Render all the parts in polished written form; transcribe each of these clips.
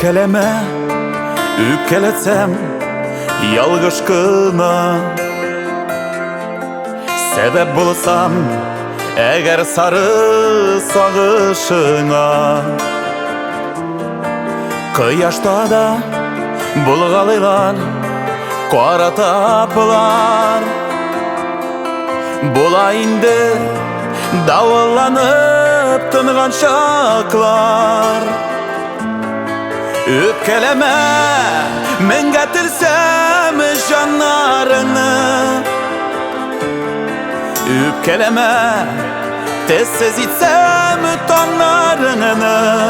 Üpkeleme, üpkeletsem yalgış kına. Sebep bulsam eğer sarı sağışına. Kıyaşta da bulgalılar, kara tapılar. Bula indi davullanıp tıngan şaklar. Üpkeleme, men getirsem canlarını. Üpkeleme, tezsiz itsem tonlarını.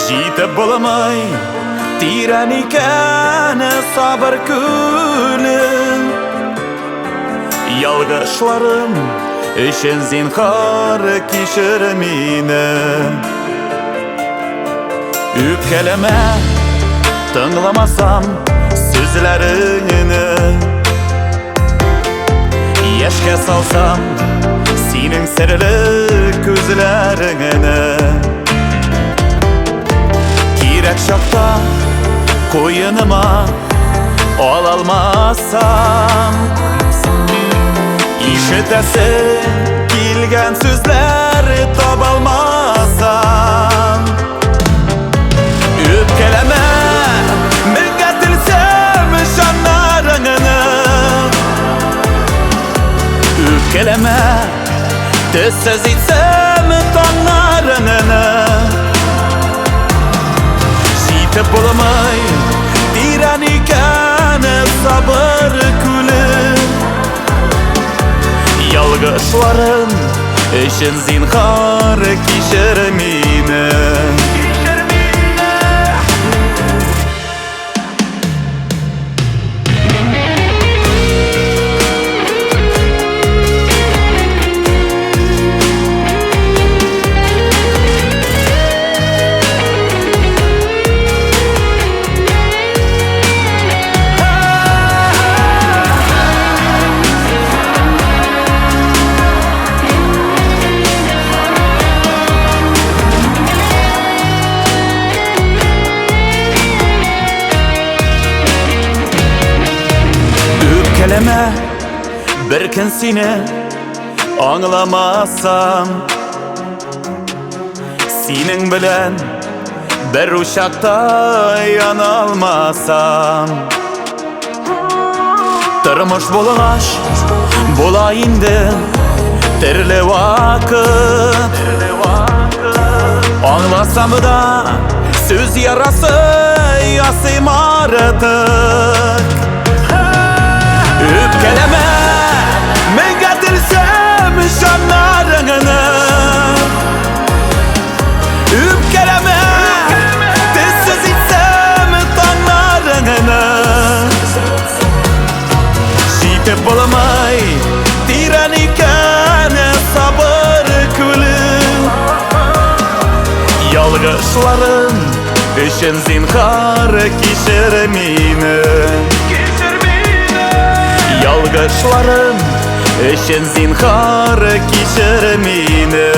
Jitip bulamay, tiren iken sabır külü. Yalgışlarım için zinhar kişir meni. Üpkeleme, tыңlamasam sözlerini. Yaşka salsam senin sirli gözlerini. Kirek şakta koyunuma ol almasam. İşitesin kilgen sözler tabalmasam. Üpkeleme, men getirsem canlarını. Üpkeleme, tezsiz itsem tonlarını. Jitip bulamay, tiren iken sabır külü. Yalgışlarım için zinhar kişir meni. Üpkeleme, bir gün seni anlamasam. Senin bilen bir uşakta yanalmasam. Tırmış bulgaç, bula indi terli vakit. Anlasam da söz yarası yasım artık. Üpkeleme, men getirsem canlarını. Üpkeleme, tezsiz itsem tonlarını. Jitip bulamay, tiren iken sabır külü. Yalgışlarım için zinhar kişir meni. Yalgışlarım için zinhar kişir meni.